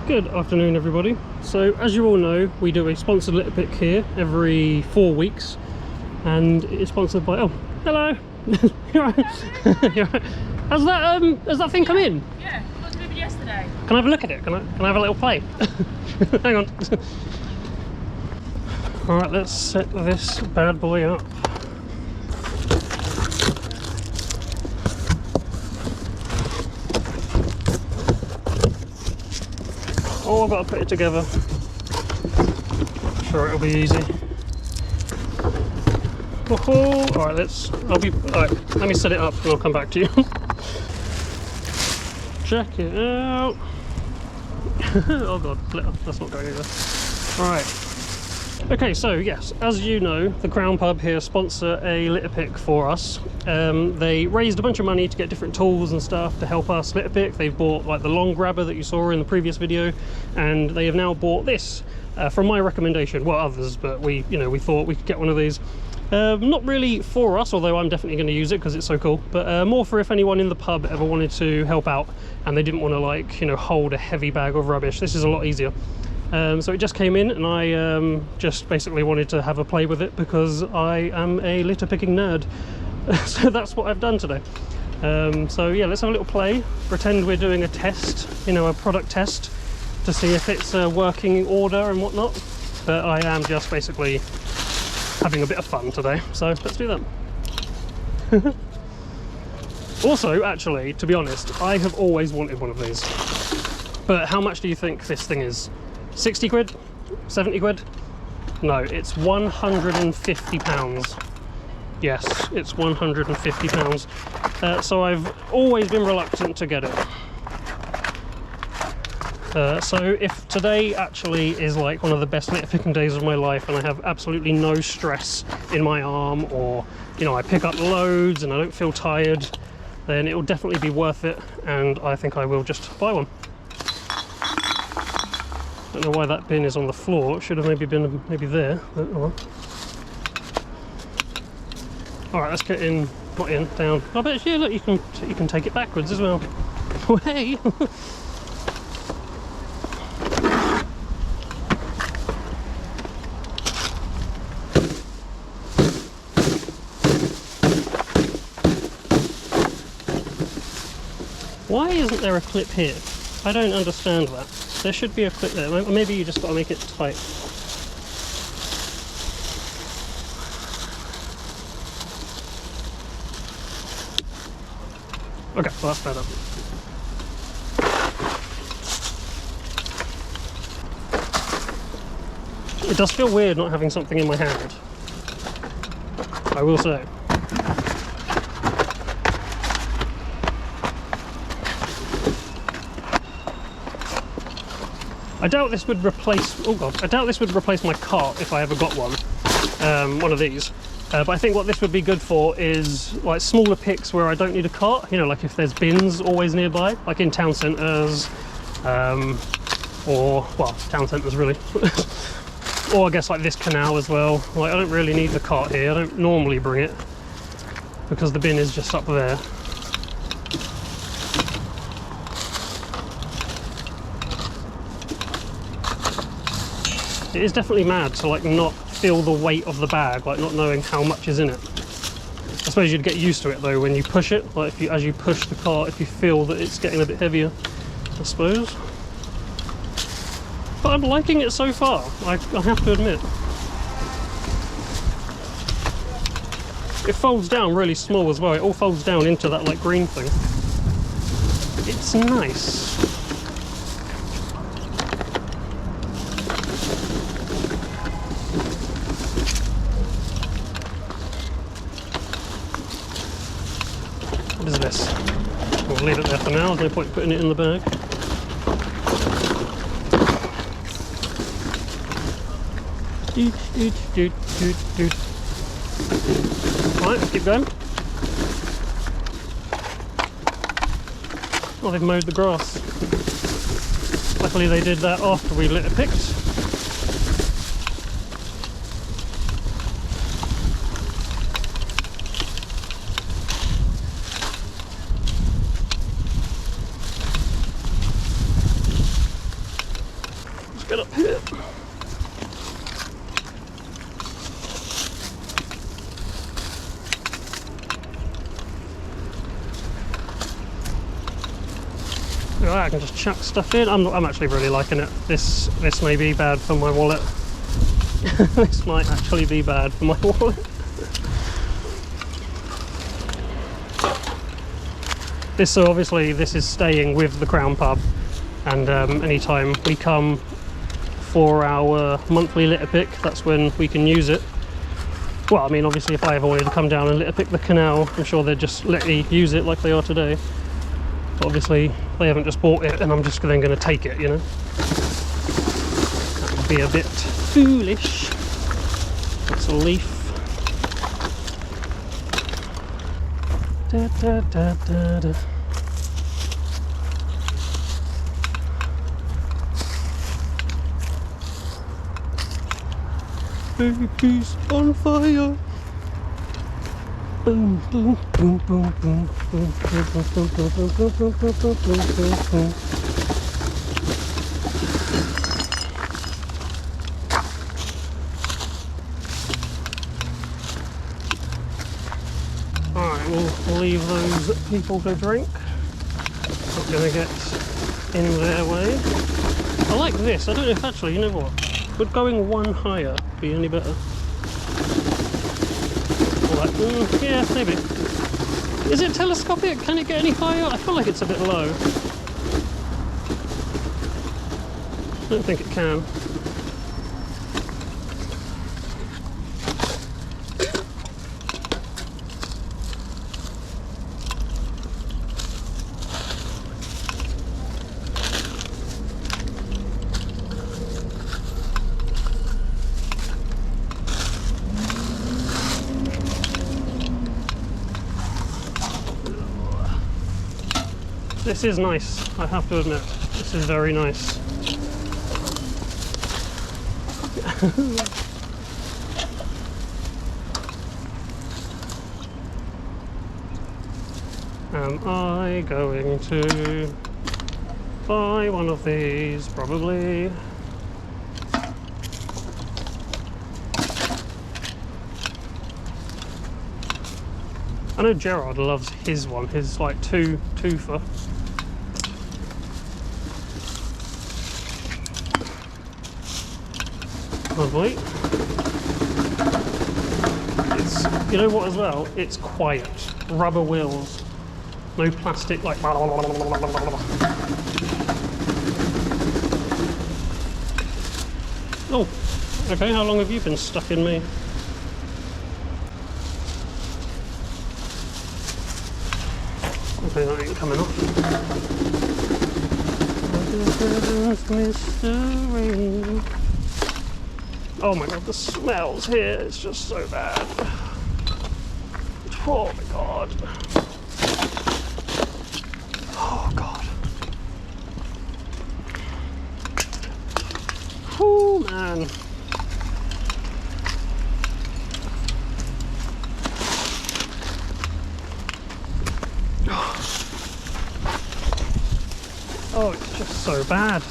Good afternoon, everybody. So as you all know, we do a sponsored litter pick here every 4 weeks, and it's sponsored by... Oh, hello. You're right. You're right. Has that thing come in? Yeah, it was delivered yesterday. Can I have a look at it? Can I have a little play? Hang on. All right, let's set this bad boy up. Oh, I've got to put it together. I'm sure it'll be easy. Oh, alright, alright, let me set it up and I'll come back to you. Check it out. Oh god, that's not going either. Alright. Okay, so yes, as you know, the Crown Pub here sponsor a litter pick for us. They raised a bunch of money to get different tools and stuff to help us litter pick. They've bought like the long grabber that you saw in the previous video, and they have now bought this from my recommendation. Well, others, but we thought we could get one of these. Not really for us, although I'm definitely going to use it because it's so cool, but more for if anyone in the pub ever wanted to help out and they didn't want to, like, hold a heavy bag of rubbish. This is a lot easier. So it just came in, and I just basically wanted to have a play with it because I am a litter picking nerd. So that's what I've done today. So yeah, let's have a little play. Pretend we're doing a test, a product test, to see if it's working order and whatnot. But I am just basically having a bit of fun today. So let's do that. Also, actually, to be honest, I have always wanted one of these. But how much do you think this thing is? 60 quid? 70 quid? No, it's £150. Yes, it's £150. So I've always been reluctant to get it. So if today actually is like one of the best litter picking days of my life and I have absolutely no stress in my arm, or I pick up loads and I don't feel tired, then it will definitely be worth it, and I think I will just buy one. I don't know why that bin is on the floor. It should have maybe been there. But, oh well. All right, let's get in. Not in, down. I bet you look, you can take it backwards as well. Oh, hey. Why isn't there a clip here? I don't understand that. There should be a clip there. Maybe you just got to make it tight. Okay, well that's better. It does feel weird not having something in my hand, I will say. I doubt this would replace. Oh god! I doubt this would replace my cart if I ever got one. One of these. But I think what this would be good for is like smaller picks where I don't need a cart. Like if there's bins always nearby, like in town centres, or well, town centres really. Or I guess like this canal as well. Like I don't really need the cart here. I don't normally bring it because the bin is just up there. It is definitely mad to like not feel the weight of the bag, like not knowing how much is in it. I suppose you'd get used to it though when you push it, like as you push the cart, if you feel that it's getting a bit heavier, I suppose. But I'm liking it so far, I have to admit. It folds down really small as well, it all folds down into that like green thing. It's nice. What is this? We'll leave it there for now, there's no point putting it in the bag. Right, let's keep going. Oh, they've mowed the grass. Luckily they did that after we litter picked. Let's get up here. Right, I can just chuck stuff in. I'm actually really liking it. This may be bad for my wallet. This might actually be bad for my wallet. So obviously this is staying with the Crown Pub, and anytime we come for our monthly litter pick, that's when we can use it. Well, I mean, obviously if I ever wanted to come down and litter pick the canal, I'm sure they'd just let me use it like they are today. But obviously they haven't just bought it and I'm just then going to take it, you know. That would be a bit foolish. That's a leaf. Da, da, da, da, da. Baby's on fire. Boom, boom, boom, boom, boom, boom, boom, boom, boom, boom, boom, boom, boom, boom, boom, boom. Alright, we'll leave those people to drink. Not gonna get in their way. I like this. I don't know if actually, you know what? Would going one higher be any better? Like, yeah, maybe. Is it telescopic? Can it get any higher? I feel like it's a bit low. I don't think it can. This is nice, I have to admit. This is very nice. Am I going to buy one of these? Probably. I know Gerard loves his one, his like twofer. Lovely. It's, you know what as well? It's quiet. Rubber wheels. No plastic like. Oh, okay, how long have you been stuck in me? Okay, that ain't coming off. Mystery. Oh my god, the smells here, it's just so bad. Oh my god. Oh god. Oh man. Oh, it's just so bad.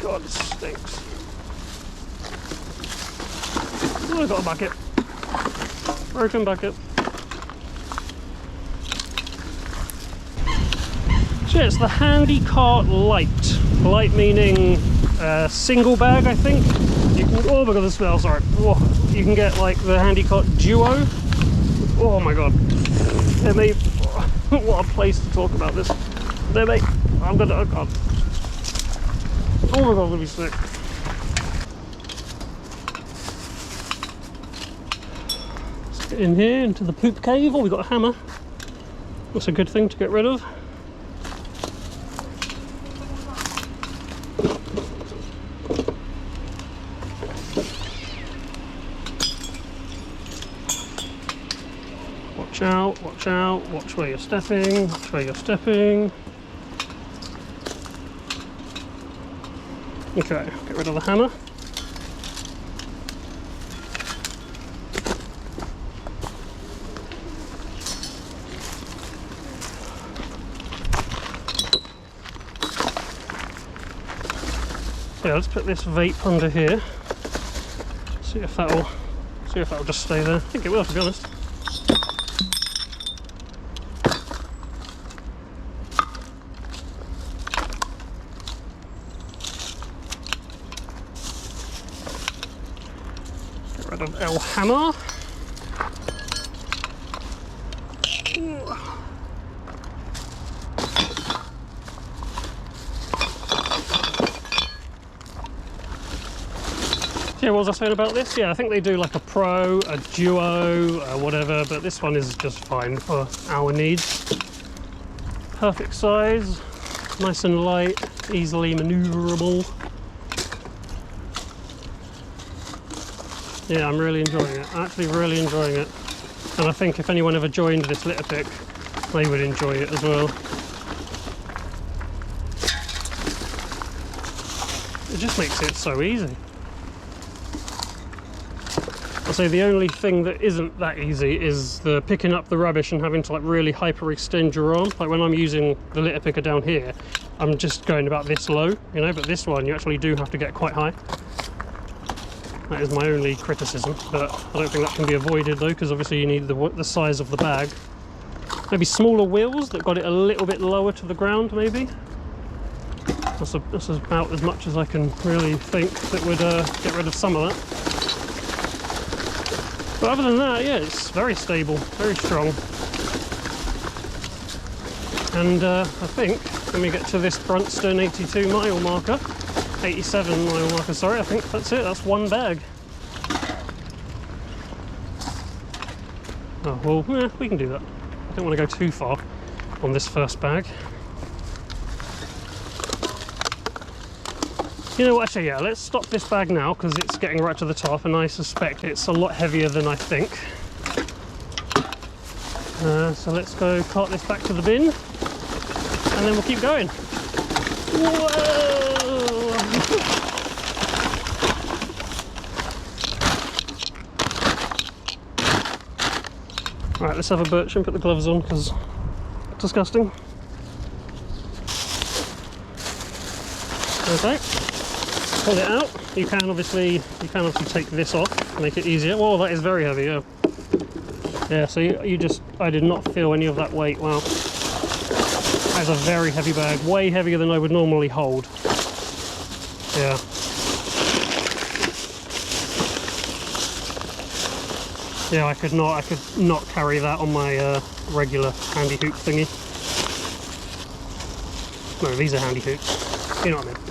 God, it stinks. Oh, I got a bucket. Broken bucket. So yeah, it's the Handy Cart Light. Light meaning single bag, I think. You can, oh my god, the smell, sorry. Oh, you can get like the Handy Cart Duo. Oh my god. They made, what a place to talk about this. They make, I'm gonna, oh god. Oh my god, I'm gonna be sick. Let's get in here into the poop cave. Oh, we got a hammer. That's a good thing to get rid of. Watch out, watch out, watch where you're stepping, watch where you're stepping. Okay, get rid of the hammer. So yeah, let's put this vape under here. See if that'll just stay there. I think it will, to be honest. Get rid of our hammer. Yeah, what was I saying about this? Yeah, I think they do like a Pro, a Duo, whatever, but this one is just fine for our needs. Perfect size, nice and light, easily manoeuvrable. Yeah, I'm really enjoying it. Actually really enjoying it. And I think if anyone ever joined this litter pick, they would enjoy it as well. It just makes it so easy. I'll say the only thing that isn't that easy is the picking up the rubbish and having to like really hyperextend your arm. Like when I'm using the litter picker down here, I'm just going about this low, you know, but this one you actually do have to get quite high. That is my only criticism, but I don't think that can be avoided though, because obviously you need the size of the bag. Maybe smaller wheels that got it a little bit lower to the ground, maybe. That's about as much as I can really think that would get rid of some of that. But other than that, yeah, it's very stable, very strong. And I think when we get to this Brunston 82 mile marker, 87 mile marker, sorry, I think that's it, that's one bag. Oh, well, yeah, we can do that. I don't want to go too far on this first bag. You know what, actually, yeah, let's stop this bag now because it's getting right to the top and I suspect it's a lot heavier than I think. So let's go cart this back to the bin and then we'll keep going. Whoa! Right, let's have a birch and put the gloves on because it's disgusting. Okay. Pull it out. You can obviously take this off, make it easier. Whoa, that is very heavy, yeah. Yeah, so I did not feel any of that weight. Wow. That is a very heavy bag, way heavier than I would normally hold. Yeah. Yeah, I could not carry that on my regular handy hoop thingy. No, these are handy hoops. You know what I mean.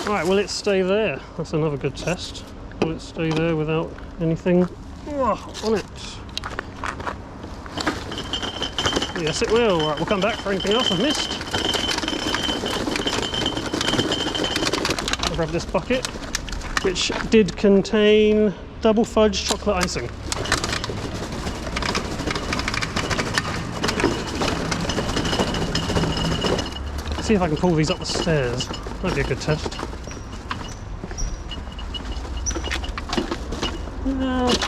Right, will it stay there? That's another good test. Will it stay there without anything on it? Yes, it will. Right, we'll come back for anything else I've missed. I'll grab this bucket, which did contain double fudge chocolate icing. See if I can pull these up the stairs. That'd be a good test.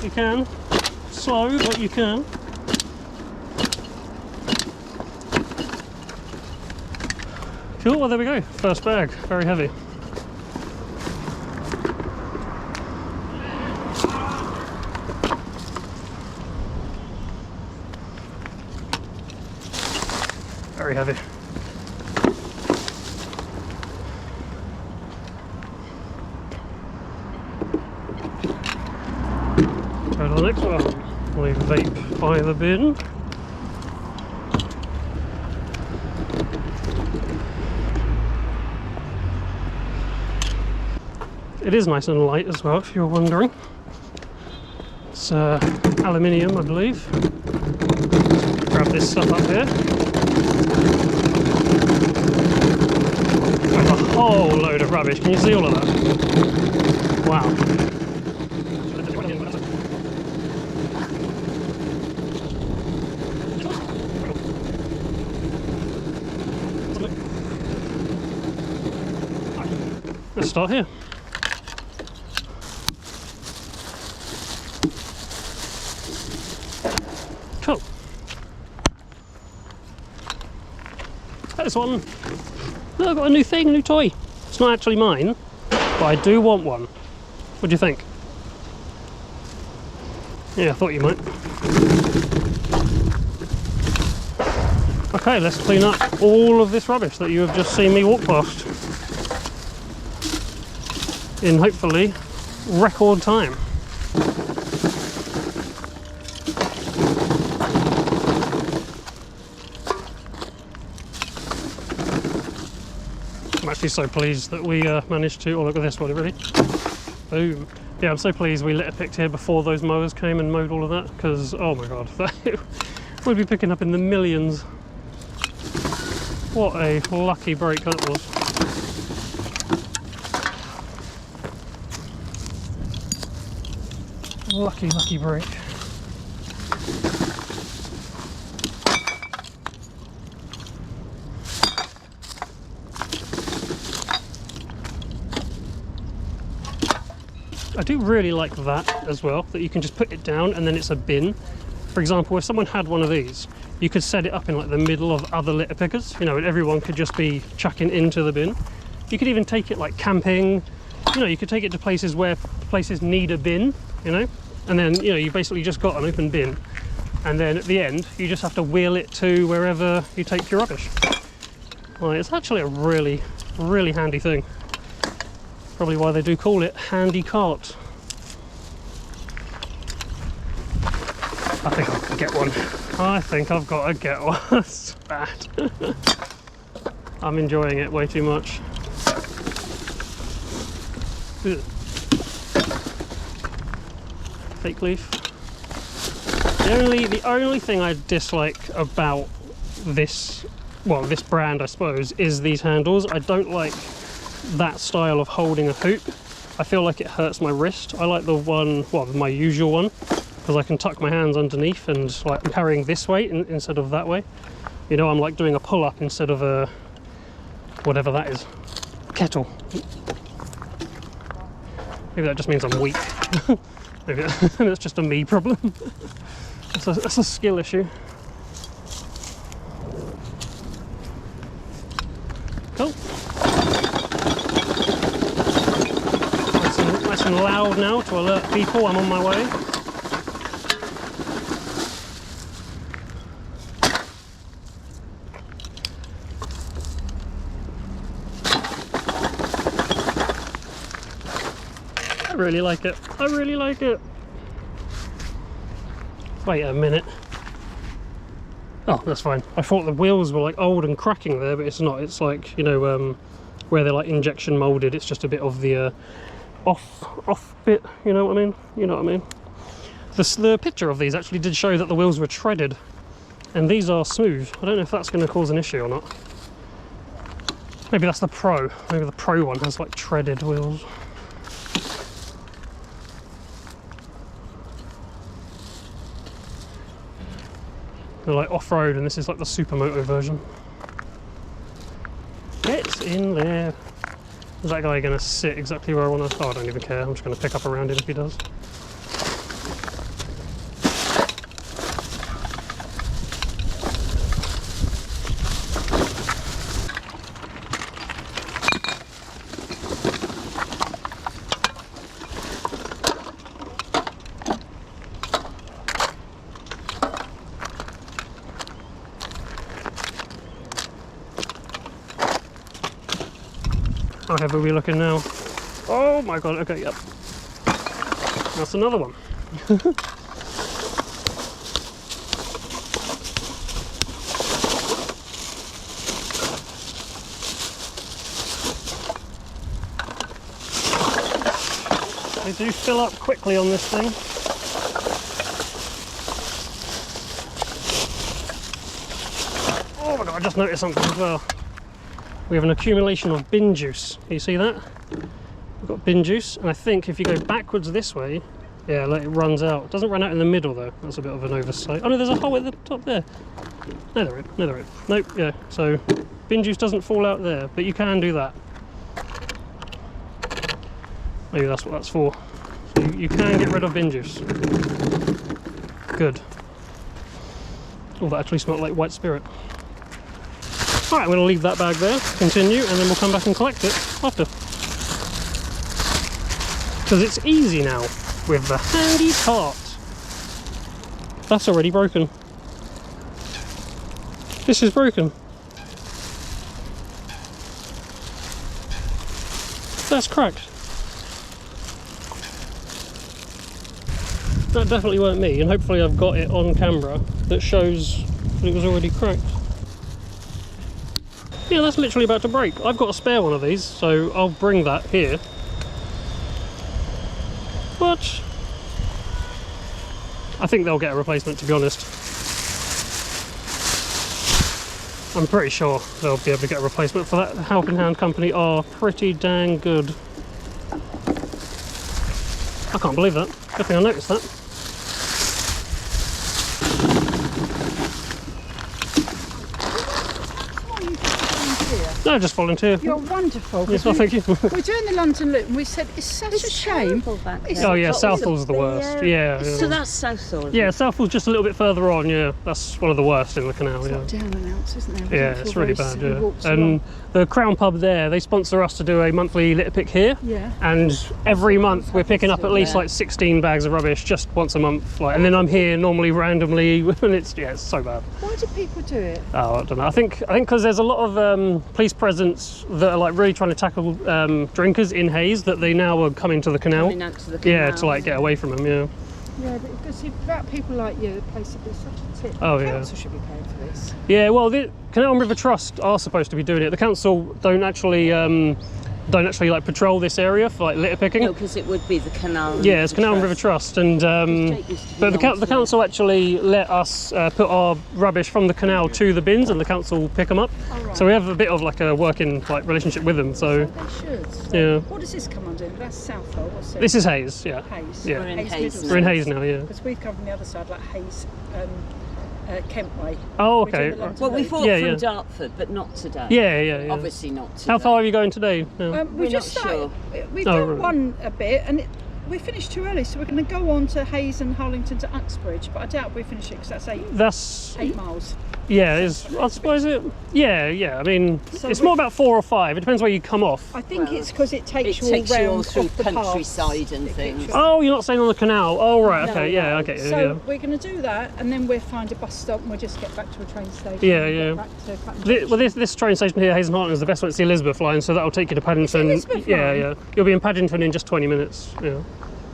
You can. Slow, but you can. Cool, well there we go. First bag, very heavy. Very heavy. Go to the next one. Leave vape by the bin. It is nice and light as well, if you're wondering. It's aluminium, I believe. Grab this stuff up here. There's a whole load of rubbish. Can you see all of that? Wow. Let's start here. Cool. That is one. Oh, I've got a new thing, a new toy. It's not actually mine, but I do want one. What do you think? Yeah, I thought you might. Okay, let's clean up all of this rubbish that you have just seen me walk past. In hopefully record time. I'm actually so pleased that we managed to, oh look at this one, really. Boom. Yeah, I'm so pleased we litter picked here before those mowers came and mowed all of that, because, oh my god, we'd be picking up in the millions. What a lucky break that was. Lucky break. I do really like that as well, that you can just put it down and then it's a bin. For example, if someone had one of these, you could set it up in like the middle of other litter pickers, you know, and everyone could just be chucking into the bin. You could even take it like camping, you know, you could take it to places where places need a bin, you know, and then, you know, you basically just got an open bin. And then at the end, you just have to wheel it to wherever you take your rubbish. Well, it's actually a really, really handy thing. Probably why they do call it handy cart. I think I'll get one. I think I've got to get one. That's bad. I'm enjoying it way too much. Ugh. Fake leaf. The only thing I dislike about this, well, this brand I suppose, is these handles. I don't like that style of holding a hoop. I feel like it hurts my wrist. I like the one, well, my usual one, because I can tuck my hands underneath and like I'm carrying this way instead of that way. You know, I'm like doing a pull-up instead of a, whatever that is, kettle. Maybe that just means I'm weak. Maybe that's just a me problem. That's a skill issue. Cool. Nice and loud now to alert people I'm on my way. I really like it. I really like it. Wait a minute. Oh, that's fine. I thought the wheels were like old and cracking there, but it's not. It's like, you know, where they're like injection molded. It's just a bit of the off bit. You know what I mean? You know what I mean? The picture of these actually did show that the wheels were treaded, and these are smooth. I don't know if that's going to cause an issue or not. Maybe that's the Pro. Maybe the Pro one has like treaded wheels. They're like off-road, and this is like the supermoto version. Get in there. Is that guy going to sit exactly where I want to? Oh, I don't even care. I'm just going to pick up around him if he does. How heavy are we looking now? Oh my god, okay, yep. That's another one. They do fill up quickly on this thing. Oh my god, I just noticed something as well. We have an accumulation of bin juice. Can you see that? We've got bin juice, and I think if you go backwards this way, yeah, like it runs out. It doesn't run out in the middle though. That's a bit of an oversight. Oh no, there's a hole at the top there. No, there isn't. No, there isn't. Nope. Yeah. So bin juice doesn't fall out there, but you can do that. Maybe that's what that's for. So you can get rid of bin juice. Good. Oh, that actually smelled like white spirit. Alright, I'm going to leave that bag there, continue, and then we'll come back and collect it after. because it's easy now with the handy cart. That's already broken. This is broken. That's cracked. That definitely weren't me, and hopefully I've got it on camera that shows that it was already cracked. Yeah, that's literally about to break. I've got a spare one of these, so I'll bring that here. But I think they'll get a replacement, to be honest. I'm pretty sure they'll be able to get a replacement for that. The Helping Hand company are pretty dang good. I can't believe that. Good thing I noticed that. No, just volunteer. You're wonderful. Yes, well, thank you. We're doing the London Loop and we said it's such a shame. Oh yeah, Southall's the worst. Yeah, yeah. So that's Southall. Yeah, Southall's just a little bit further on. Yeah, that's one of the worst in the canal. It's Yeah. like down and out, isn't there? Yeah, it's really bad. Yeah. And the Crown Pub there, they sponsor us to do a monthly litter pick here. Yeah. And every month we're picking up at least like 16 bags of rubbish just once a month. Like, and then I'm here normally randomly, and it's so bad. Why do people do it? Oh, I don't know. I think because there's a lot of police presence that are like really trying to tackle drinkers in Hayes, that they now are coming to the canal. Coming out to the canal. Yeah, to like get away from them. Yeah. Yeah, but because without people like you, the place would be such a tip. Oh, The yeah. council should be paying for this. Yeah, well, the Canal and River Trust are supposed to be doing it. The council don't actually like patrol this area for like litter picking. No, because it would be the canal. Yeah, it's Canal and River Trust, and but the council actually let us put our rubbish from the canal to the bins, and the council pick them up. Oh, right. So we have a bit of like a working like relationship with them. So They should. yeah, What does this come under? That's Southall. What's it? this is Hayes. Yeah, Hayes. Yeah. We're in Hayes. we're in Hayes now. Yeah. Because we've come from the other side, like Hayes, Kent Way. Oh, We're doing okay. the London Well, we Loop. thought Yeah, from yeah. Dartford, but not today. Yeah. Obviously not today. How far are you going today? No. We We're just not started. We've Oh, done right. one a bit, and we finished too early, so we're going to go on to Hayes and Harlington to Uxbridge. But I doubt we finish it because that's That's 8 miles. yeah. I suppose it. Yeah. I mean, So it's we- more about 4 or 5. It depends where you come off. I think Well, it's because it takes it you all takes you all round through off the countryside paths. and It takes things. you- Oh, you're not staying on the canal. Oh, right. No, Okay. Yeah. no. Okay. So Yeah. we're going to do that, and then we'll find a bus stop, and we'll just get back to a train station. Yeah, and get yeah. back to Clapham Well, this train station here, Hayes and Harlington, is the best one. It's the Elizabeth line, so that'll take you to Paddington. Elizabeth Yeah, line? yeah. You'll be in Paddington in just 20 minutes. Yeah.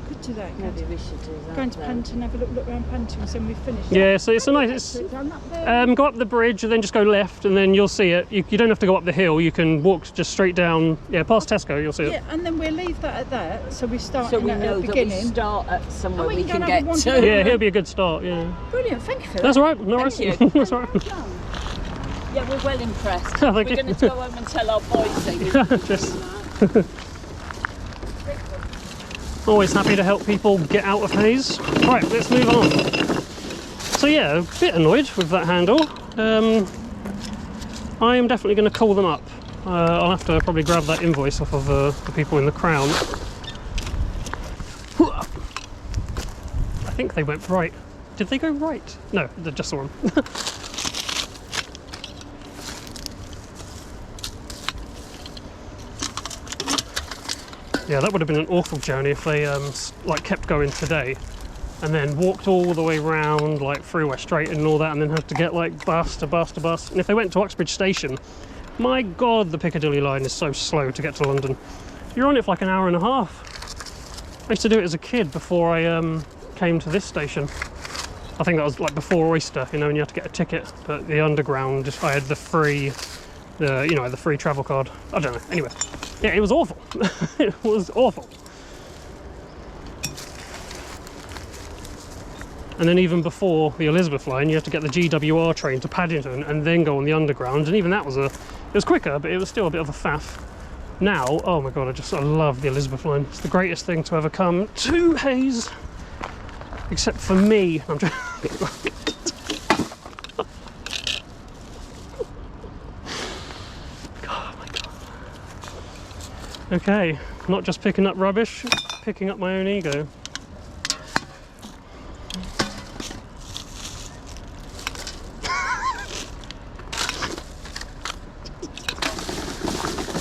Could do that. Maybe we should do that. Going to then. Paddington, have a look around Paddington, so when we finish. Yeah. So it's a nice. It's, Down up there. go up the bridge and then just go left, and then you'll see it. You don't have to go up the hill. You can walk just straight down. Yeah, past Tesco, you'll see it. Yeah, and then we'll leave that at that, so we start So we at know the that we beginning. start at somewhere Oh, we we can can go and get have a wander to. around. Yeah, here'll be a good start. Yeah. Brilliant, thank you for that. That's all right. No worries. Thank you. That's all right. Yeah, we're well impressed. Oh, We're thank you. going to go home and tell our boys things. Just always happy to help people get out of Hayes. Right, let's move on. So yeah, a bit annoyed with that handle. I am definitely going to call them up. I'll have to probably grab that invoice off of the people in the Crown. I think they went right. Did they go right? No, they're just the one. Yeah, that would have been an awful journey if they like kept going today and then walked all the way round like through West Drayton and all that, and then had to get like bus to bus to bus. And if they went to Uxbridge Station, my god, the Piccadilly line is so slow to get to London. You're on it for like an hour and a half. I used to do it as a kid before I came to this station. I think that was like before Oyster, you know, and you had to get a ticket. But the Underground, I had the free, the free travel card. I don't know. Anyway, yeah, it was awful. It was awful. And then even before the Elizabeth line, you have to get the GWR train to Paddington and then go on the Underground. And even that was it was quicker, but it was still a bit of a faff. Now, oh my god, I love the Elizabeth line. It's the greatest thing to ever come to Hayes. Except for me. I'm just oh my god. Okay, not just picking up rubbish, picking up my own ego.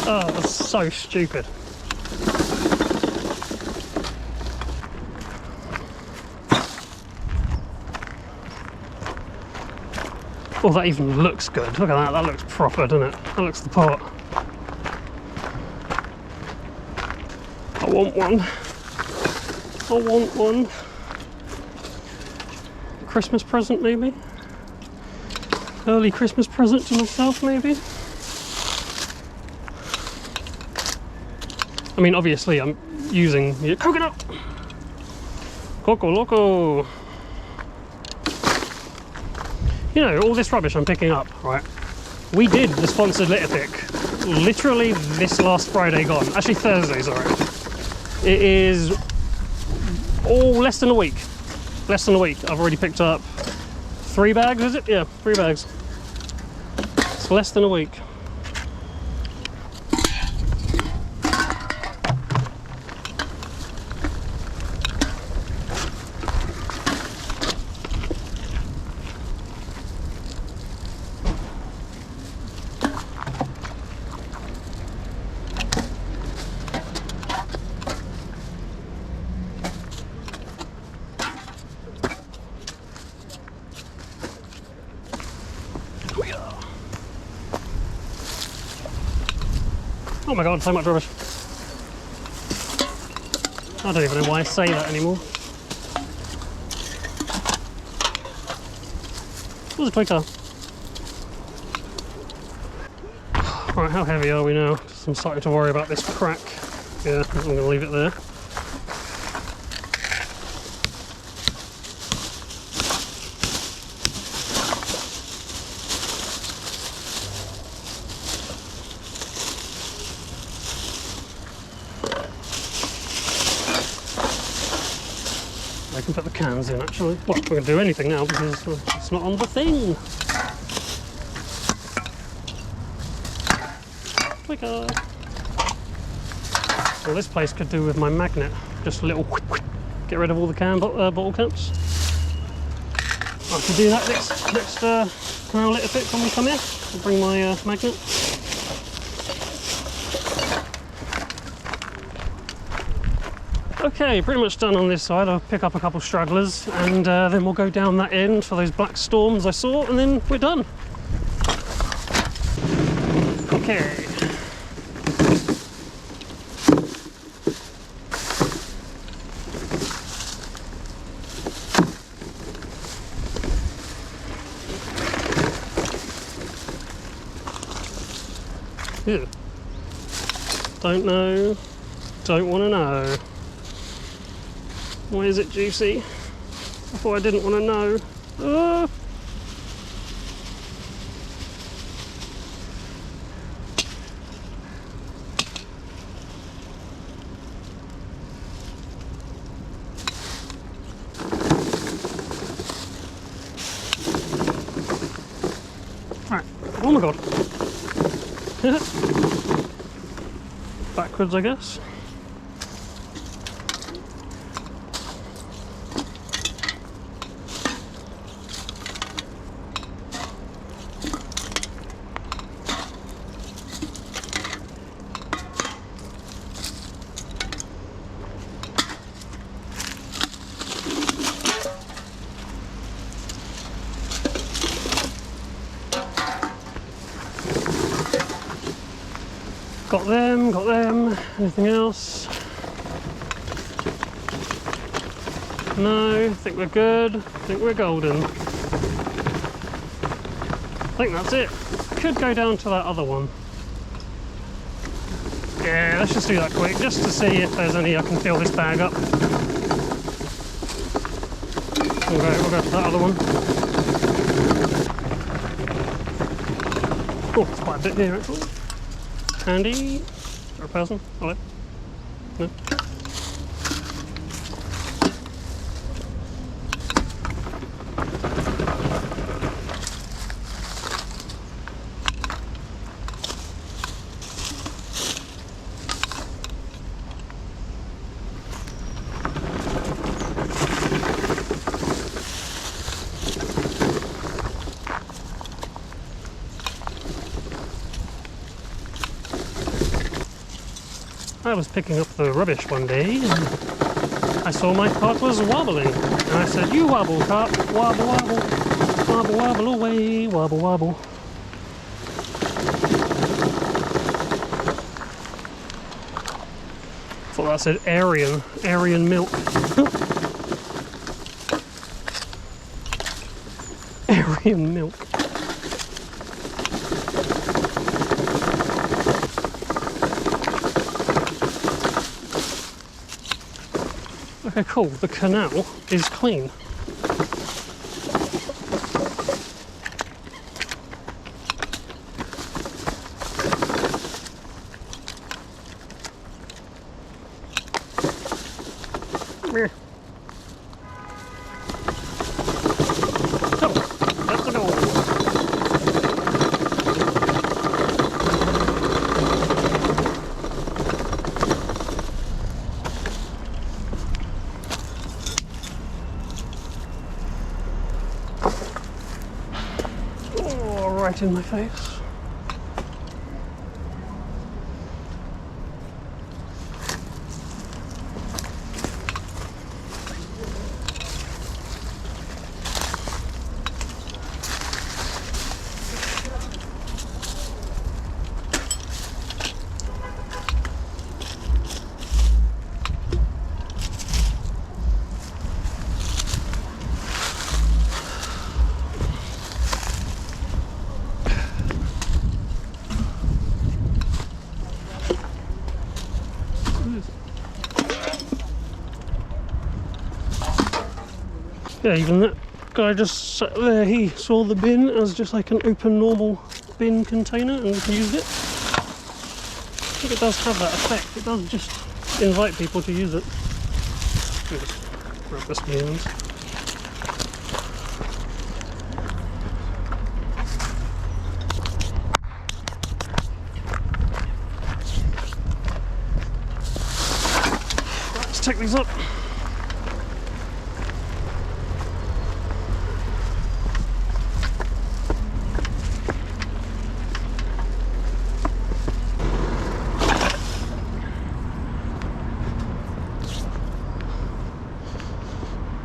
Oh, that's so stupid. Oh, that even looks good. Look at that. That looks proper, doesn't it? That looks the part. I want one. I want one. Christmas present, maybe? Early Christmas present to myself, maybe? I mean, obviously, I'm using coconut! Coco Loco! You know, all this rubbish I'm picking up, right? We did the sponsored litter pick literally this last Friday gone. Actually, Thursday, sorry. It is less than a week. Less than a week. I've already picked up 3 bags, is it? Yeah, 3 bags. It's less than a week. Oh my god, so much rubbish. I don't even know why I say that anymore. What's a Twitter? Right, how heavy are we now? I'm starting to worry about this crack. Yeah, I'm going to leave it there. I can put the cans in actually. Well, we're going to do anything now because it's not on the thing. Quicker. Well, this place could do with my magnet. Just a little get rid of all the bottle caps. I can do that next Canal litter pick when we come in. I'll bring my magnet. Okay, pretty much done on this side. I'll pick up a couple stragglers and then we'll go down that end for those black storms I saw, and then we're done. Okay. Ew. Don't know. Don't want to know. Why is it juicy? I thought I didn't want to know. Ah. Right. Oh my god. Backwards, I guess. Got them. Anything else? No, I think we're good. I think we're golden. I think that's it. Could go down to that other one. Yeah, let's just do that quick, just to see if there's any I can fill this bag up. We'll go to that other one. Oh, there's quite a bit here actually. Handy. Is there a person? Hello? No? I was picking up the rubbish one day and I saw my cart was wobbling and I said, "You wobble, cart, wobble wobble." Wobble wobble away, wobble wobble. Thought that said Aryan milk. Aryan milk. Okay, cool. The canal is clean. Meh. So, that's the goal. Oh, right in my face. Yeah, even that guy just sat there, he saw the bin as just like an open normal bin container and used it. I think it does have that effect, it does just invite people to use it. Just grab this bins. Let's take these up.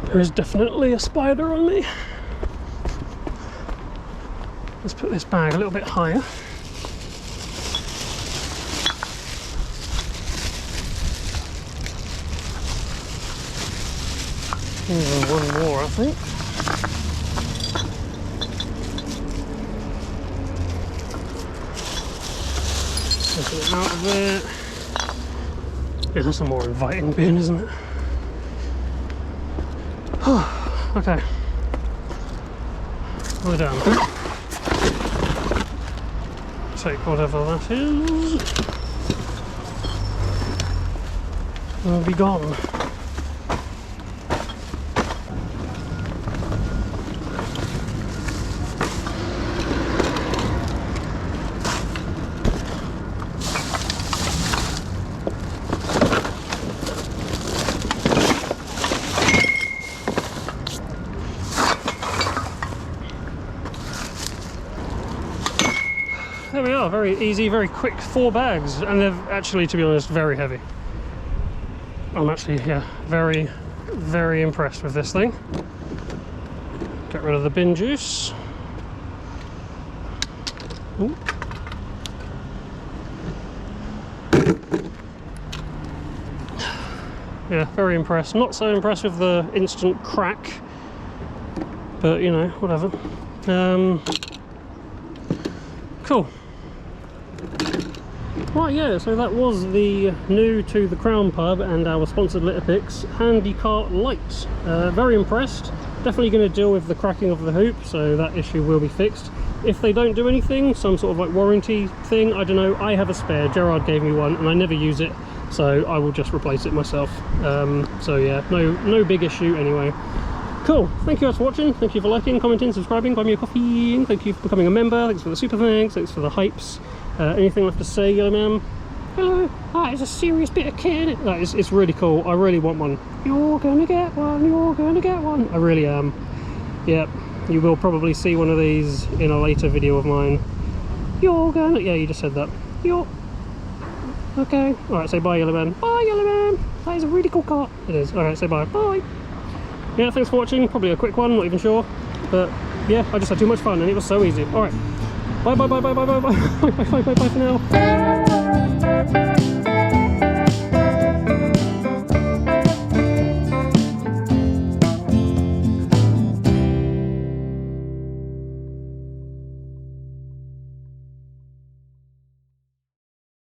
There is definitely a spider on me. Let's put this bag a little bit higher. One more, I think. Get it out of there. Yeah, that's a more inviting bin, isn't it? Okay, we're done. Take whatever that is. We'll be gone. There we are, very easy, very quick 4 bags, and they're actually, to be honest, very heavy. I'm actually, yeah, very, very impressed with this thing. Get rid of the bin juice. Ooh. Yeah, very impressed. Not so impressed with the instant crack, but you know, whatever. Cool. Right, yeah, so that was the new to the Crown Pub and our sponsored litter picks handy cart lights. Very impressed. Definitely going to deal with the cracking of the hoop, so that issue will be fixed. If they don't do anything, some sort of like warranty thing, I don't know, I have a spare. Gerard gave me one and I never use it, so I will just replace it myself. So yeah, no big issue anyway. Cool, thank you guys for watching, thank you for liking, commenting, subscribing, buying me a coffee, thank you for becoming a member, thanks for the super thanks, thanks for the hypes. Anything left to say, Yellow Man? Hello, that is a serious bit of kit. It's really cool, I really want one. You're gonna get one, you're gonna get one. I really am. Yep, you will probably see one of these in a later video of mine. You're gonna, yeah, you just said that. You're, okay, alright, say bye, Yellow Man. Bye, Yellow Man. That is a really cool cart. It is, alright, say bye. Bye. Yeah, thanks for watching, probably a quick one, not even sure, but yeah, I just had too much fun and it was so easy. All right, bye bye bye bye bye bye bye bye bye bye bye bye for now.